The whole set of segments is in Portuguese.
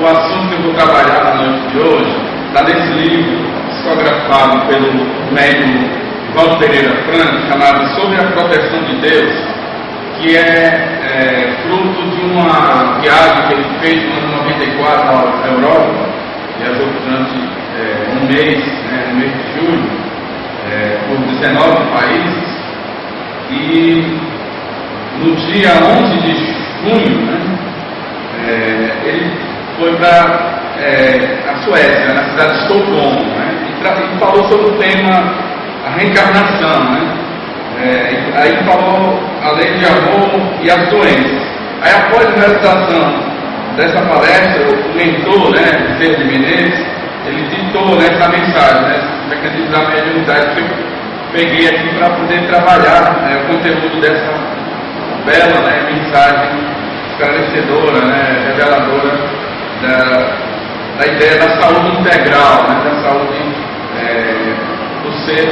o assunto que eu vou trabalhar na noite de hoje está nesse livro, psicografado pelo médium Valdo Pereira Franco, chamado Sobre a Proteção de Deus, que é fruto de uma viagem que ele fez no ano 94 à Europa, viajou durante um mês, no mês de julho, por 19 países, e no dia 11 de junho, ele foi para a Suécia, na cidade de Estocolmo, e falou sobre o tema a reencarnação, aí falou a lei de amor e as doenças. Aí após a realização dessa palestra, o mentor, Bezerra de Menezes, ele ditou essa mensagem, mecanismo da mediunidade, que eu peguei aqui para poder trabalhar o conteúdo dessa bela mensagem esclarecedora, reveladora da ideia da saúde integral, da saúde do ser,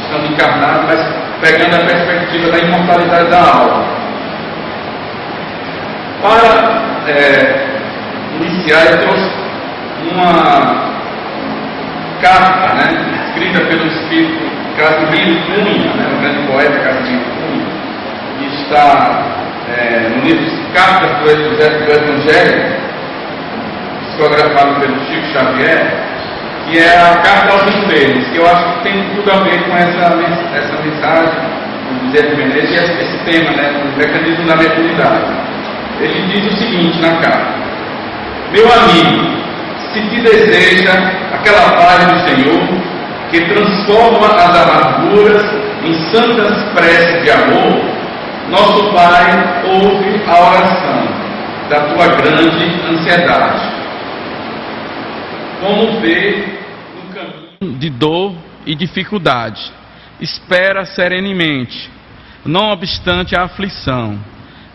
estando encarnado, mas pegando a perspectiva da imortalidade da alma. Para iniciar, eu trouxe uma carta, escrita pelo espírito Casimiro Cunha, o grande poeta Casimiro Cunha, que está no livro Cartas do Evangelho, psicografado pelo Chico Xavier, que é a Carta aos Enfermos, que eu acho que tem tudo a ver com essa mensagem do Bezerra de Menezes e esse tema, do mecanismo da mediunidade. Ele diz o seguinte na carta: meu amigo, se te deseja aquela paz do Senhor, que transforma as amarguras em santas preces de amor, nosso Pai ouve a oração da tua grande ansiedade. Como vê no caminho de dor e dificuldade, espera serenamente, não obstante a aflição.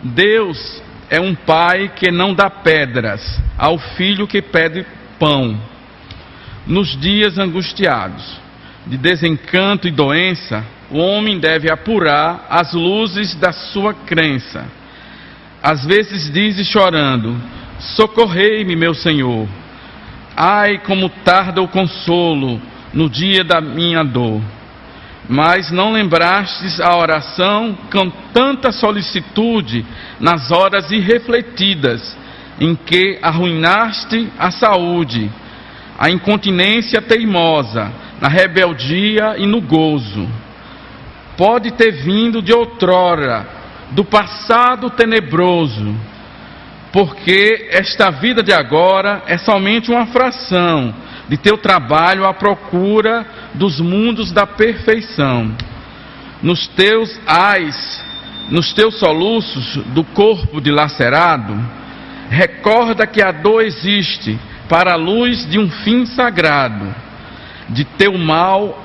Deus é um pai que não dá pedras ao filho que pede pão. Nos dias angustiados de desencanto e doença, o homem deve apurar as luzes da sua crença. Às vezes diz chorando: socorrei-me, meu Senhor. Ai, como tarda o consolo no dia da minha dor. Mas não lembrastes a oração com tanta solicitude nas horas irrefletidas em que arruinaste a saúde, a incontinência teimosa, na rebeldia e no gozo. Pode ter vindo de outrora, do passado tenebroso, porque esta vida de agora é somente uma fração de teu trabalho à procura dos mundos da perfeição. Nos teus ais, nos teus soluços do corpo dilacerado, recorda que a dor existe para a luz de um fim sagrado. De teu mal,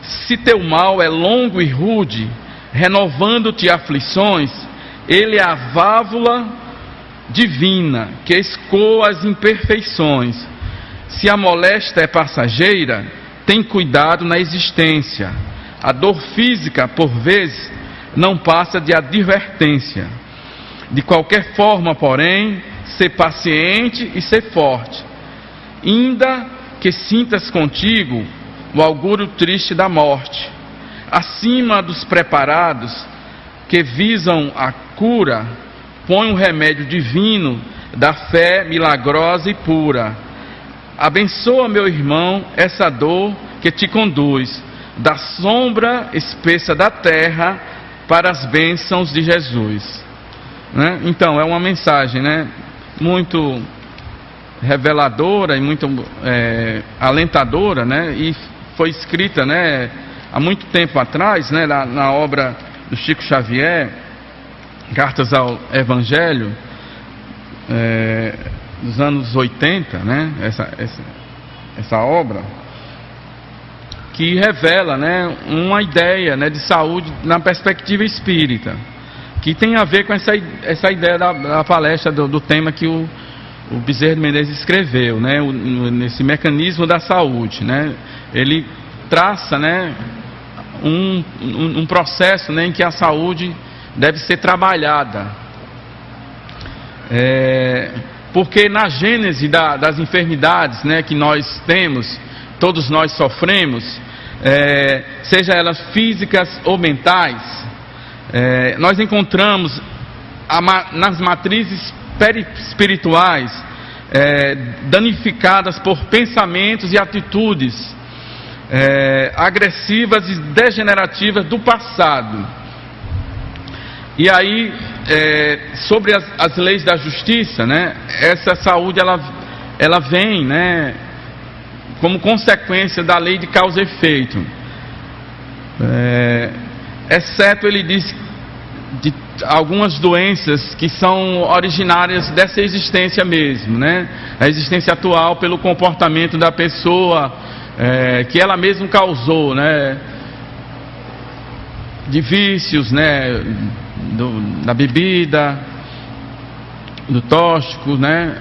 se teu mal é longo e rude, renovando-te aflições, ele é a válvula divina que escoa as imperfeições. Se a moléstia é passageira, tem cuidado na existência. A dor física, por vezes, não passa de advertência. De qualquer forma, porém, ser paciente e ser forte, ainda que sintas contigo o augúrio triste da morte. Acima dos preparados que visam a cura, põe o remédio divino da fé milagrosa e pura. Abençoa, meu irmão, essa dor que te conduz da sombra espessa da terra para as bênçãos de Jesus. Então, é uma mensagem, muito reveladora e muito alentadora, e foi escrita, há muito tempo atrás, na obra do Chico Xavier, Cartas ao Evangelho, dos anos 80, essa obra, que revela, uma ideia, de saúde na perspectiva espírita, que tem a ver com essa ideia da palestra do tema que o Bezerra de Menezes escreveu, nesse mecanismo da saúde, Ele traça, um processo, em que a saúde deve ser trabalhada. porque na gênese das enfermidades, né, que nós temos, todos nós sofremos, seja elas físicas ou mentais, nós encontramos nas matrizes perispirituais danificadas por pensamentos e atitudes agressivas e degenerativas do passado. E aí, sobre as leis da justiça, né, essa saúde ela vem, né, como consequência da lei de causa e efeito, exceto, ele diz, de algumas doenças que são originárias dessa existência mesmo, né, a existência atual pelo comportamento da pessoa, que ela mesma causou, né, de vícios, né, da bebida, do tóxico, né,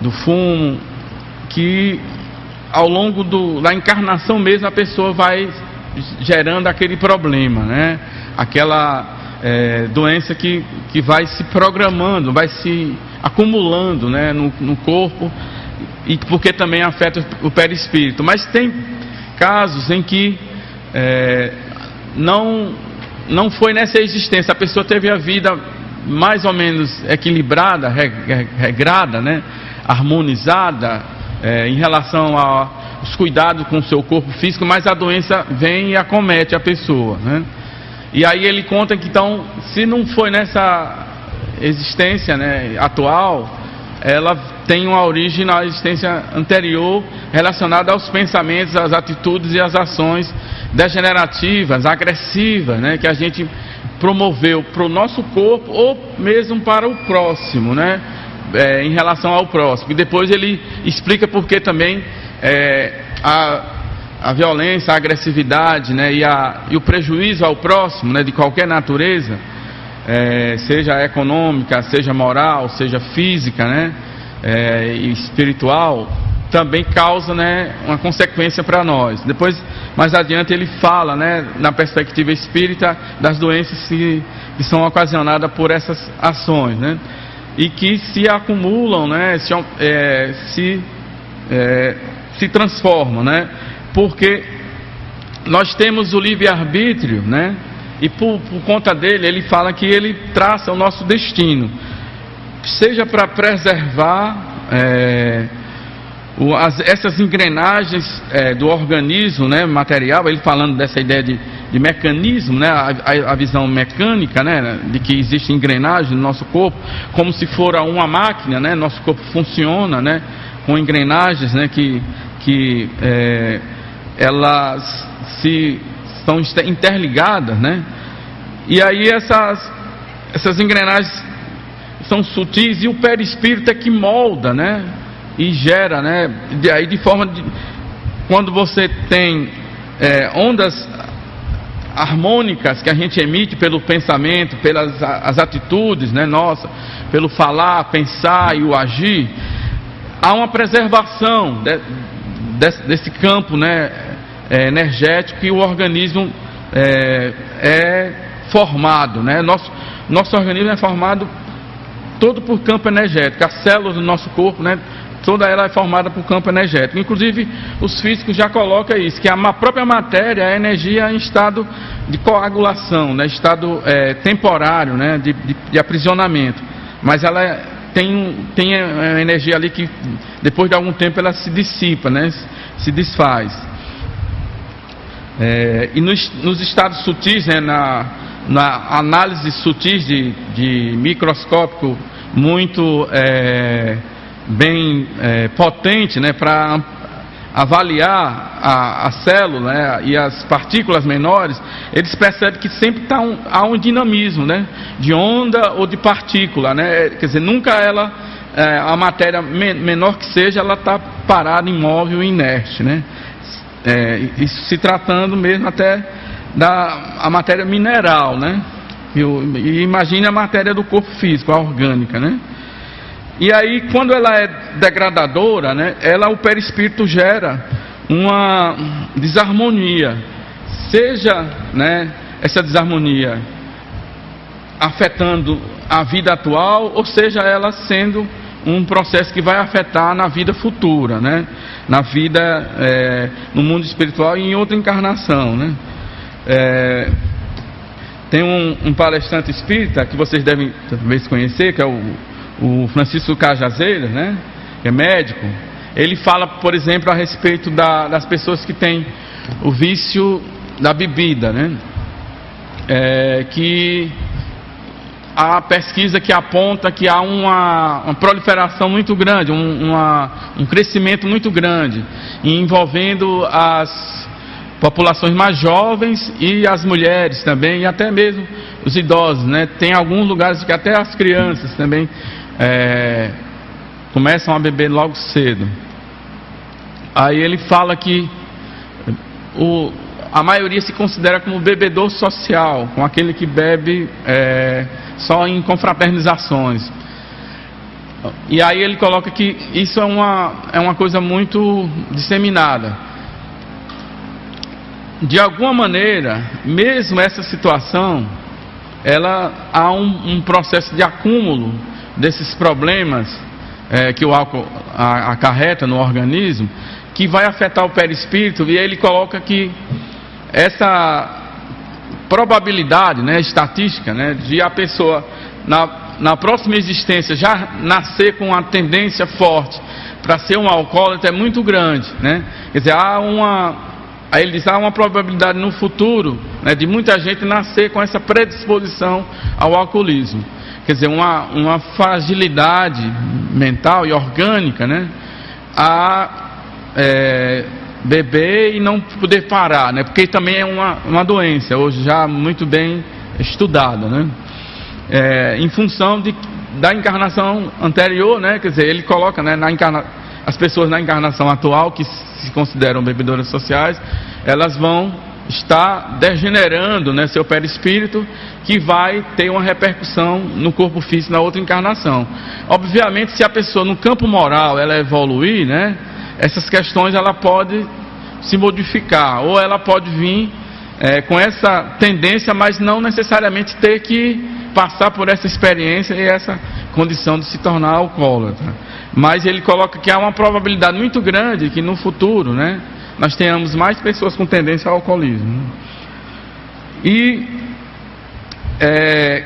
do fumo, que ao longo da encarnação mesmo a pessoa vai gerando aquele problema, né, aquela doença que vai se programando, vai se acumulando, né, no corpo, e porque também afeta o perispírito. Mas tem casos em que não foi nessa existência, a pessoa teve a vida mais ou menos equilibrada, regrada, né, harmonizada, em relação aos cuidados com o seu corpo físico, mas a doença vem e acomete a pessoa, né? E aí ele conta que, então, se não foi nessa existência, né, atual, ela tem uma origem na existência anterior, relacionada aos pensamentos, às atitudes e às ações degenerativas, agressivas, né, que a gente promoveu para o nosso corpo ou mesmo para o próximo, né, em relação ao próximo. E depois ele explica porque também a violência, a agressividade, né, e o prejuízo ao próximo, né, de qualquer natureza, seja econômica, seja moral, seja física, né, e espiritual, também causa, né, uma consequência para nós. Depois, mais adiante, ele fala, né, na perspectiva espírita, das doenças que são ocasionadas por essas ações, né, e que se acumulam, né, se transformam, né, porque nós temos o livre-arbítrio, né, e por conta dele, ele fala que ele traça o nosso destino, seja para preservar essas engrenagens do organismo, né, material, ele falando dessa ideia de mecanismo, né, a visão mecânica, né, de que existe engrenagem no nosso corpo, como se fora uma máquina, né, nosso corpo funciona, né, com engrenagens, né, que elas estão interligadas, né, e aí essas engrenagens são sutis, e o perispírito é que molda, né, e gera, né, aí de forma de, quando você tem ondas harmônicas que a gente emite pelo pensamento, pelas as atitudes, né, nossa, pelo falar, pensar e o agir, há uma preservação desse campo, né, energético, e o organismo é formado, né, nosso organismo é formado todo por campo energético, as células do nosso corpo, né, toda ela é formada por campo energético. Inclusive, os físicos já colocam isso, que a própria matéria é energia em estado de coagulação, né, estado temporário, né, de aprisionamento. Mas ela tem a energia ali que, depois de algum tempo, ela se dissipa, né, se desfaz. E nos estados sutis, né, na análise sutis de microscópico muito bem potente, né, para avaliar a célula, né, e as partículas menores, eles percebem que sempre há um dinamismo, né, de onda ou de partícula, né, quer dizer, nunca a matéria menor que seja, ela está parada, imóvel, inerte, né, isso se tratando mesmo até a matéria mineral, né, e imagine a matéria do corpo físico, a orgânica, né. E aí, quando ela é degradadora, né, o perispírito gera uma desarmonia, seja, né, essa desarmonia afetando a vida atual, ou seja, ela sendo um processo que vai afetar na vida futura, né? Na vida, no mundo espiritual e em outra encarnação, né? Tem um palestrante espírita que vocês devem talvez conhecer, que é o Francisco Cajazeiras, né? Que é médico. Ele fala, por exemplo, a respeito das pessoas que têm o vício da bebida, né? Que há pesquisa que aponta que há uma proliferação muito grande, um crescimento muito grande, envolvendo as populações mais jovens e as mulheres também, e até mesmo os idosos, né? Tem alguns lugares que até as crianças também começam a beber logo cedo. Aí ele fala que a maioria se considera como bebedor social, com aquele que bebe só em confraternizações. E aí ele coloca que isso é uma coisa muito disseminada. De alguma maneira, mesmo essa situação, há um processo de acúmulo desses problemas que o álcool acarreta no organismo, que vai afetar o perispírito, e ele coloca que essa probabilidade, né, estatística, né, de a pessoa na próxima existência já nascer com uma tendência forte para ser um alcoólatra é muito grande, né? Quer dizer, aí ele diz, há uma probabilidade no futuro, né, de muita gente nascer com essa predisposição ao alcoolismo. Quer dizer, uma fragilidade mental e orgânica, né, a beber e não poder parar, né? Porque também é uma doença hoje já muito bem estudada, né? Em função da encarnação anterior, né? Quer dizer, ele coloca, né, as pessoas na encarnação atual que se consideram bebedoras sociais, elas vão estar degenerando, né, seu perispírito, que vai ter uma repercussão no corpo físico na outra encarnação. Obviamente, se a pessoa no campo moral ela evoluir, né, essas questões ela pode se modificar, ou ela pode vir com essa tendência, mas não necessariamente ter que passar por essa experiência e essa condição de se tornar alcoólatra. Mas ele coloca que há uma probabilidade muito grande que no futuro, né, nós tenhamos mais pessoas com tendência ao alcoolismo. E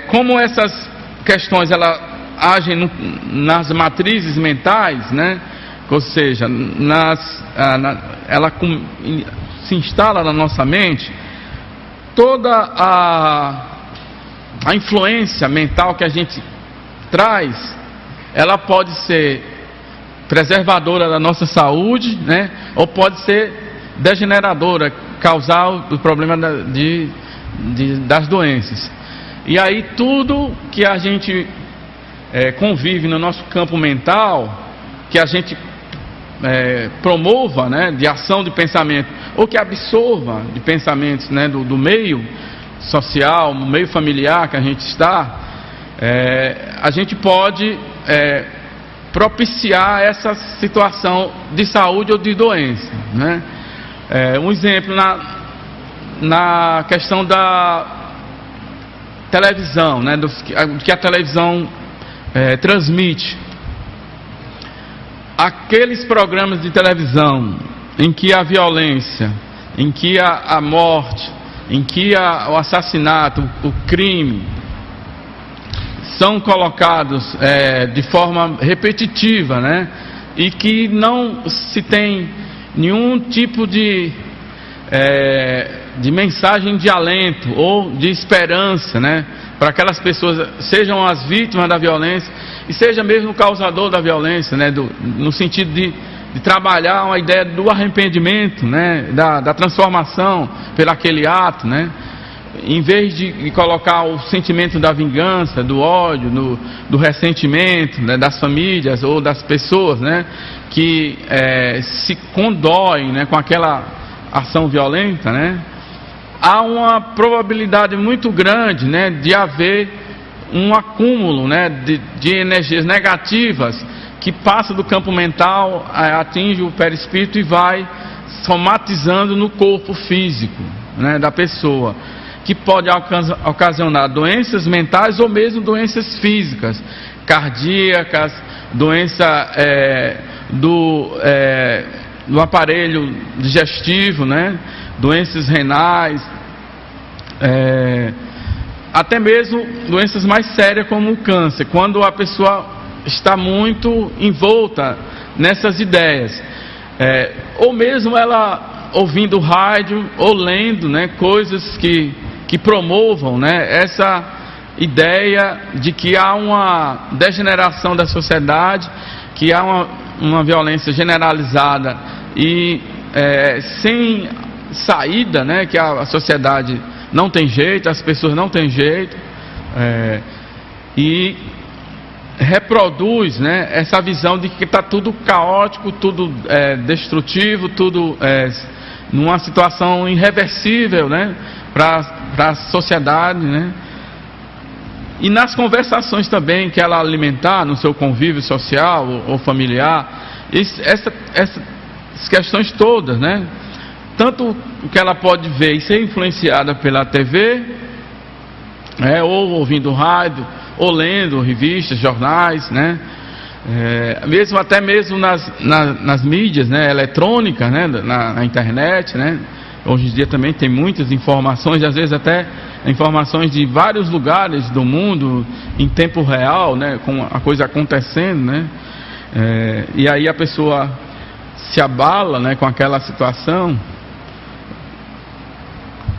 como essas questões elas agem nas matrizes mentais, né, ou seja, ela se instala na nossa mente, toda a influência mental que a gente traz, ela pode ser preservadora da nossa saúde, né, ou pode ser degeneradora, causar o problema das doenças. E aí tudo que a gente convive no nosso campo mental, que a gente promova, né, de ação de pensamento, ou que absorva de pensamentos, né, do meio social, no meio familiar que a gente está, a gente pode propiciar essa situação de saúde ou de doença, né? Um exemplo na questão da televisão, né, do que a televisão transmite. Aqueles programas de televisão em que a violência, em que a morte, em que o assassinato, o crime são colocados de forma repetitiva, né? E que não se tem nenhum tipo de mensagem de alento ou de esperança, né? Para aquelas pessoas, sejam as vítimas da violência e seja mesmo o causador da violência, né? No sentido de trabalhar uma ideia do arrependimento, né? Da transformação por aquele ato, né? Em vez de colocar o sentimento da vingança, do ódio, do ressentimento, né, das famílias ou das pessoas, né, que se condoem, né, com aquela ação violenta, né, há uma probabilidade muito grande, né, de haver um acúmulo, né, de energias negativas que passa do campo mental, atinge o perispírito e vai somatizando no corpo físico, né, da pessoa. que pode ocasionar doenças mentais ou mesmo doenças físicas, cardíacas, doença do aparelho digestivo, né? Doenças renais, até mesmo doenças mais sérias como o câncer, quando a pessoa está muito envolta nessas ideias, ou mesmo ela ouvindo rádio ou lendo, né, coisas que promovam, né, essa ideia de que há uma degeneração da sociedade, que há uma violência generalizada e sem saída, né, que a sociedade não tem jeito, as pessoas não têm jeito, e reproduz, né, essa visão de que está tudo caótico, tudo destrutivo, tudo numa situação irreversível, né, para a sociedade, né? E nas conversações também que ela alimentar no seu convívio social ou familiar, essas questões todas, né? Tanto que ela pode ver e ser influenciada pela TV, ou ouvindo rádio, ou lendo revistas, jornais, né? Até mesmo nas mídias, né, eletrônicas, né, na internet, né? Hoje em dia também tem muitas informações, às vezes até informações de vários lugares do mundo em tempo real, né, com a coisa acontecendo, né? E aí a pessoa se abala, né, com aquela situação,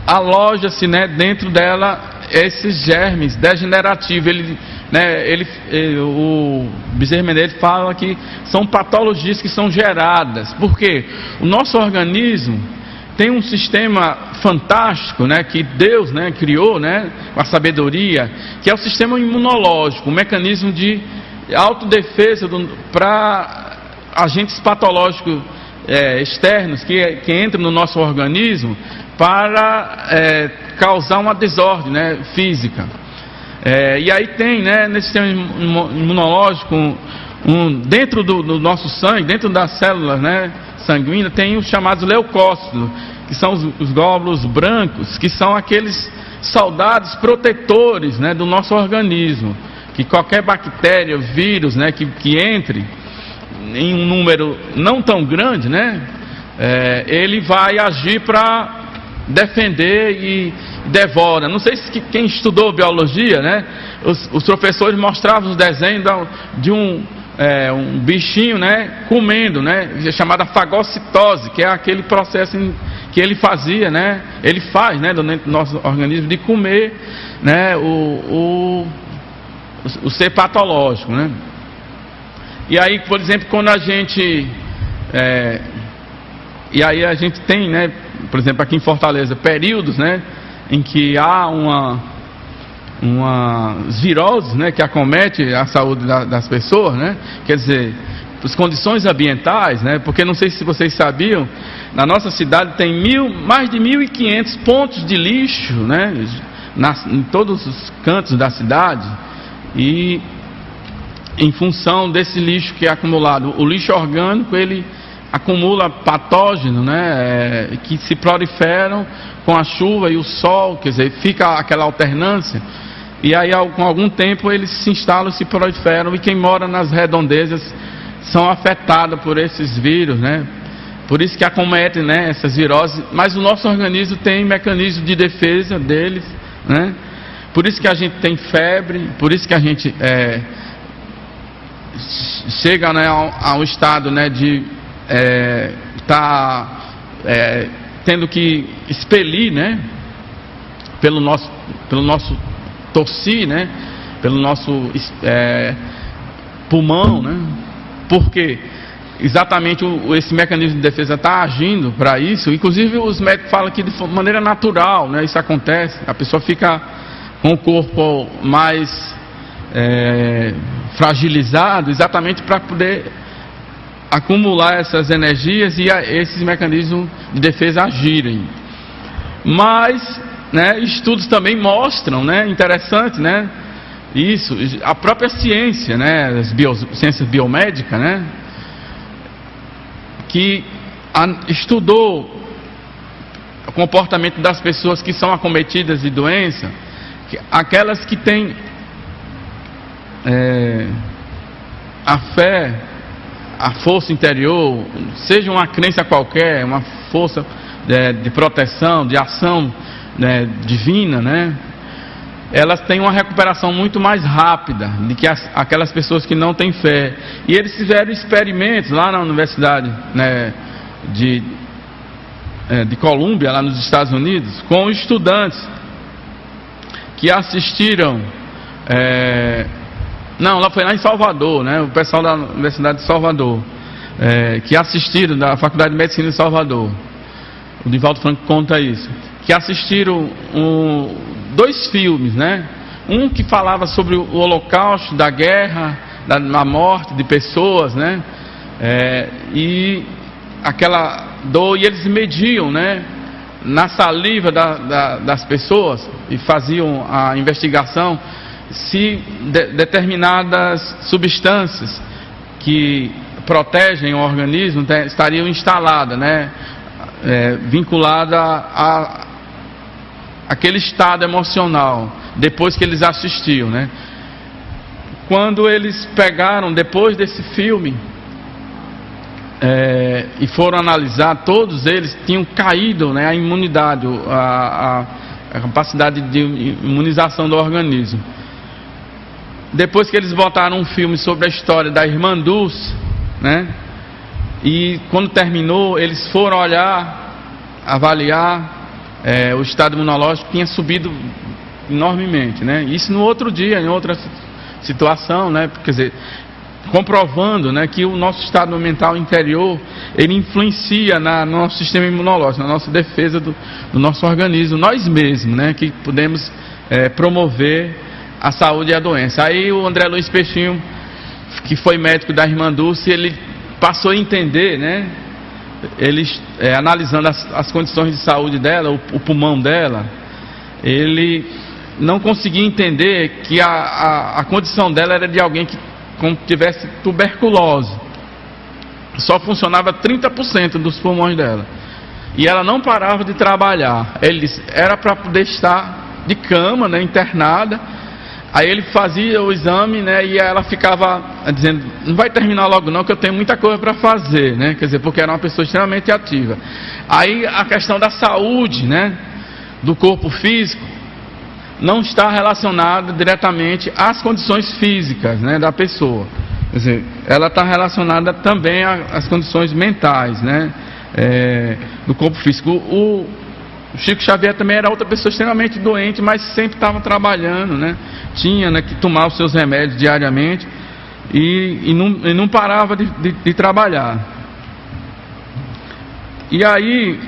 aloja-se, né, dentro dela esses germes degenerativos. O Bezerra Menezes fala que são patologias que são geradas. Por quê? O nosso organismo tem um sistema fantástico, né, que Deus, né, criou, né, com a sabedoria, que é o sistema imunológico, um mecanismo de autodefesa para agentes patológicos externos que entram no nosso organismo para causar uma desordem, né, física. E aí tem, né, nesse sistema imunológico, dentro do nosso sangue, dentro das células, né, sanguíneas, tem os chamados leucócitos, que são os glóbulos brancos, que são aqueles soldados protetores, né, do nosso organismo, que qualquer bactéria, vírus, né, que entre em um número não tão grande, né, ele vai agir para defender e devora. Não sei se quem estudou biologia, né, os professores mostravam os desenhos de um bichinho, né, comendo, né, chamada fagocitose, que é aquele processo que ele fazia, né, ele faz, né, dentro do nosso organismo, de comer, né, o ser patológico, né. E aí, por exemplo, quando a gente tem, né, por exemplo, aqui em Fortaleza, períodos, né, em que há umas viroses, né, que acomete a saúde das pessoas, né, quer dizer, as condições ambientais, né, porque não sei se vocês sabiam, na nossa cidade tem mais de 1.500 pontos de lixo, né, em todos os cantos da cidade, e em função desse lixo que é acumulado, o lixo orgânico, ele acumula patógeno, né, que se proliferam com a chuva e o sol, quer dizer, fica aquela alternância, e aí com algum tempo eles se instalam, se proliferam, e quem mora nas redondezas são afetados por esses vírus, né, por isso que acometem, né, essas viroses, mas o nosso organismo tem mecanismo de defesa deles, né, por isso que a gente tem febre, por isso que a gente chega, né, a um estado, né, de tendo que expelir, né, pelo nosso tossir, né, pelo nosso pulmão, né, porque exatamente esse mecanismo de defesa está agindo para isso. Inclusive os médicos falam que de maneira natural, né, isso acontece, a pessoa fica com o corpo mais fragilizado, exatamente para poder acumular essas energias e esses mecanismos de defesa agirem. Mas, né, estudos também mostram, né, interessante, né, isso, a própria ciência, né, as ciências biomédicas, né, que estudou o comportamento das pessoas que são acometidas de doença, aquelas que têm a fé, a força interior, seja uma crença qualquer, uma força de proteção, de ação divina, né? Elas têm uma recuperação muito mais rápida do que aquelas pessoas que não têm fé. E eles fizeram experimentos lá na Universidade, né, de Colômbia, lá nos Estados Unidos, com estudantes que assistiram. Não, lá foi lá em Salvador, né? O pessoal da Universidade de Salvador, que assistiram, da Faculdade de Medicina de Salvador. O Divaldo Franco conta isso. Que assistiram 2 filmes, né? Um que falava sobre o Holocausto, da guerra, da morte de pessoas, né? E aquela dor, e eles mediam, né, na saliva das pessoas e faziam a investigação se determinadas substâncias que protegem o organismo estariam instaladas, né, vinculada a aquele estado emocional depois que eles assistiam, né? Quando eles pegaram depois desse filme e foram analisar, todos eles tinham caído, né, a imunidade, a capacidade de imunização do organismo. Depois que eles botaram um filme sobre a história da irmã Dulce, né, e quando terminou, eles foram avaliar o estado imunológico, tinha subido enormemente, né? Isso no outro dia, em outra situação, né? Quer dizer, comprovando, né, que o nosso estado mental interior, ele influencia no nosso sistema imunológico, na nossa defesa do nosso organismo, nós mesmos, né, que podemos promover a saúde e a doença. Aí o André Luiz Peixinho, que foi médico da irmã Dulce, ele passou a entender, né, eles analisando as condições de saúde dela, o pulmão dela, ele não conseguia entender que a condição dela era de alguém que como tivesse tuberculose. Só funcionava 30% dos pulmões dela. E ela não parava de trabalhar. Ele disse, era para poder estar de cama, né, internada. Aí ele fazia o exame, né, e ela ficava dizendo, não vai terminar logo não, que eu tenho muita coisa para fazer, né? Quer dizer, porque era uma pessoa extremamente ativa. Aí a questão da saúde, né, do corpo físico, não está relacionada diretamente às condições físicas, né, da pessoa. Quer dizer, ela está relacionada também às condições mentais, né, do corpo físico. O Chico Xavier também era outra pessoa extremamente doente, mas sempre estava trabalhando, né, tinha, né, que tomar os seus remédios diariamente e não parava de trabalhar. E aí,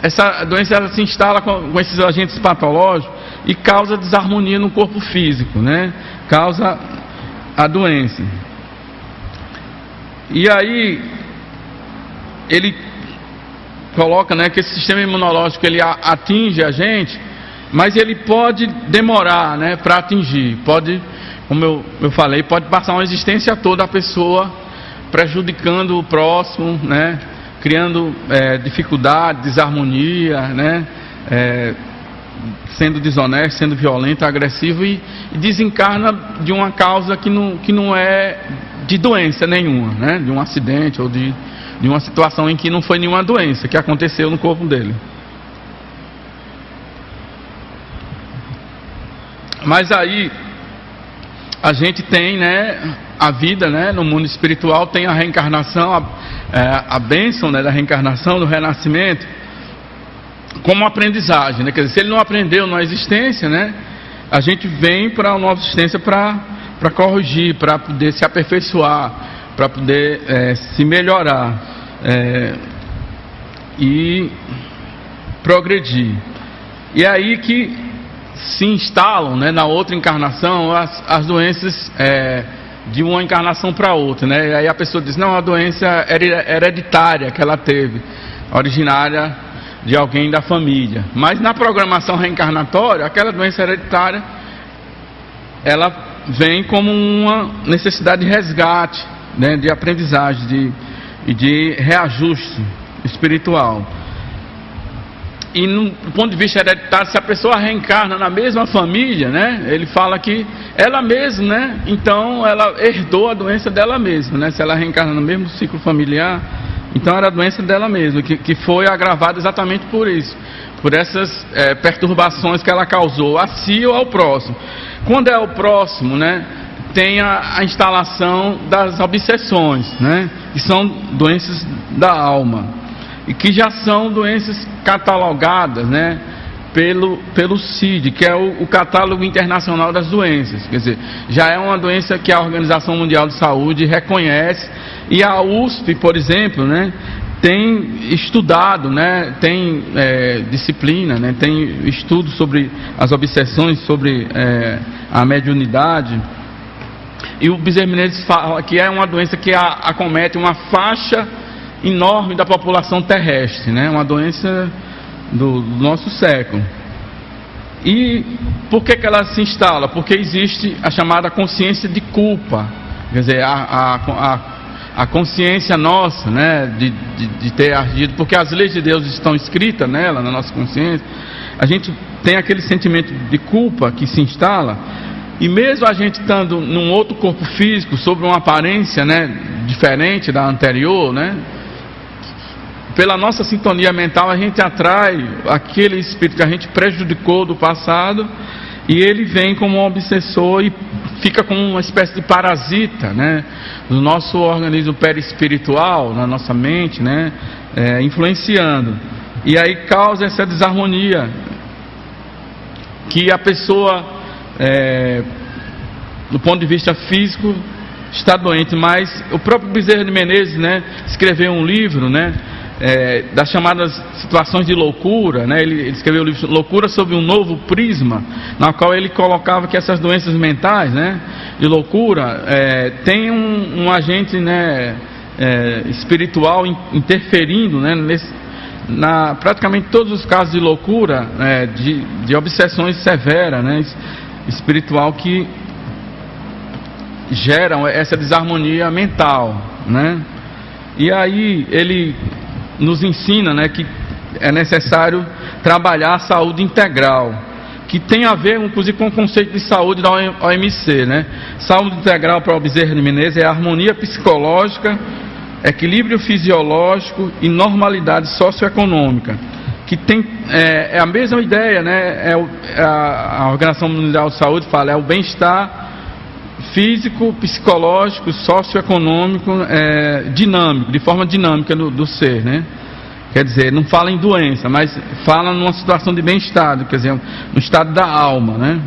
essa doença ela se instala com esses agentes patológicos e causa desarmonia no corpo físico, né? Causa a doença. E aí ele coloca, né, que esse sistema imunológico ele atinge a gente, mas ele pode demorar, né, para atingir. Pode, como eu falei, pode passar uma existência toda a pessoa prejudicando o próximo, né? Criando dificuldade, desarmonia, né? Sendo desonesto, sendo violento, agressivo e desencarna de uma causa que não é de doença nenhuma, né? De um acidente ou de uma situação em que não foi nenhuma doença que aconteceu no corpo dele. Mas aí a gente tem, né, a vida, né, no mundo espiritual tem a reencarnação, a bênção, né, da reencarnação, do renascimento, como aprendizagem, né? Quer dizer, se ele não aprendeu na existência, né, a gente vem para a nova existência para corrigir, para poder se aperfeiçoar, para poder se melhorar e progredir. E é aí que se instalam, né, na outra encarnação as doenças de uma encarnação para outra, né? E aí a pessoa diz, não, a doença hereditária que ela teve, originária de alguém da família. Mas na programação reencarnatória, aquela doença hereditária, ela vem como uma necessidade de resgate, né, de aprendizagem e de reajuste espiritual. E no ponto de vista hereditário, se a pessoa reencarna na mesma família, né, ele fala que ela mesma, né, então ela herdou a doença dela mesma, né, se ela reencarna no mesmo ciclo familiar, então era a doença dela mesma, que foi agravada exatamente por isso, por essas perturbações que ela causou a si ou ao próximo. Quando é o próximo, né, tem a instalação das obsessões, né, que são doenças da alma, e que já são doenças catalogadas, né, pelo CID, que é o Catálogo Internacional das Doenças. Quer dizer, já é uma doença que a Organização Mundial de Saúde reconhece, e a USP, por exemplo, né, tem estudado, né, tem disciplina, né, tem estudo sobre as obsessões, sobre a mediunidade. E o Bezerra Menezes fala que é uma doença que acomete uma faixa enorme da população terrestre, né? Uma doença do nosso século. E por que ela se instala? Porque existe a chamada consciência de culpa, quer dizer, a consciência nossa, né, de ter agido, porque as leis de Deus estão escritas nela, na nossa consciência. A gente tem aquele sentimento de culpa que se instala, e mesmo a gente estando num outro corpo físico, sob uma aparência, né, diferente da anterior, né, pela nossa sintonia mental a gente atrai aquele espírito que a gente prejudicou do passado, e ele vem como um obsessor e fica como uma espécie de parasita, né, no nosso organismo perispiritual, na nossa mente, né, influenciando, e aí causa essa desarmonia que a pessoa, do ponto de vista físico, está doente. Mas o próprio Bezerra de Menezes, né, escreveu um livro, né, das chamadas situações de loucura, né? Ele escreveu o livro Loucura sob um Novo Prisma, na qual ele colocava que essas doenças mentais, né, de loucura, tem um agente, né, espiritual interferindo, né, praticamente todos os casos de loucura, de obsessões severas, né, espiritual, que geram essa desarmonia mental, né? E aí ele nos ensina, né, que é necessário trabalhar a saúde integral, que tem a ver, inclusive, com o conceito de saúde da OMC, né? Saúde integral para o Bezerra de Menezes é a harmonia psicológica, equilíbrio fisiológico e normalidade socioeconômica, que tem a mesma ideia, né? A Organização Mundial de Saúde fala, é o bem-estar físico, psicológico, socioeconômico, dinâmico, de forma dinâmica do ser, né? Quer dizer, não fala em doença, mas fala numa situação de bem-estar, quer dizer, no estado da alma, né?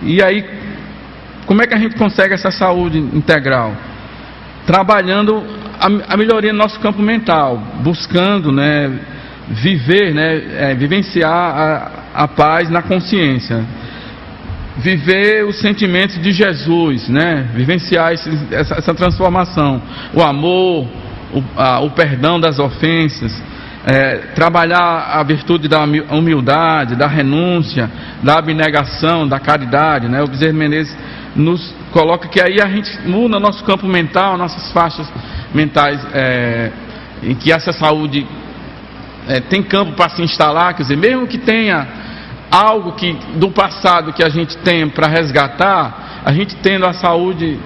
E aí, como é que a gente consegue essa saúde integral? Trabalhando a melhoria do nosso campo mental, buscando, né, viver, né, vivenciar a paz na consciência, viver os sentimentos de Jesus, né? Vivenciar essa transformação, o amor, o perdão das ofensas, trabalhar a virtude da humildade, da renúncia, da abnegação, da caridade, né? O Bezerra Menezes nos coloca que aí a gente muda nosso campo mental, nossas faixas mentais, em que essa saúde tem campo para se instalar, quer dizer, mesmo que tenha algo do passado que a gente tem para resgatar, a gente tendo a saúde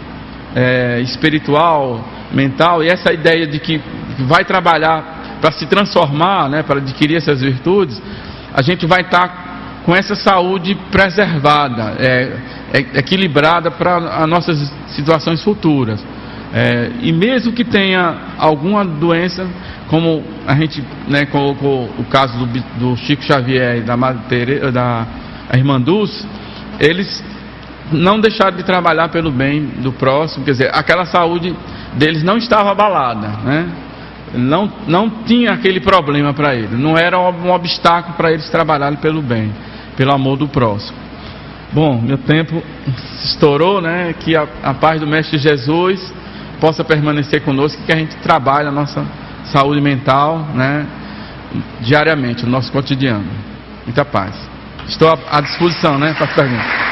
espiritual, mental, e essa ideia de que vai trabalhar para se transformar, né, para adquirir essas virtudes, a gente vai estar com essa saúde preservada, equilibrada para as nossas situações futuras. E mesmo que tenha alguma doença, como a gente, né, colocou o caso do Chico Xavier e da Irmã Dulce, eles não deixaram de trabalhar pelo bem do próximo, quer dizer, aquela saúde deles não estava abalada, né? Não tinha aquele problema para eles, não era um obstáculo para eles trabalharem pelo bem, pelo amor do próximo. Bom, meu tempo estourou, né? Que a paz do Mestre Jesus possa permanecer conosco, que a gente trabalhe a nossa saúde mental, né, diariamente, no nosso cotidiano. Muita paz. Estou à disposição, né, para as perguntas.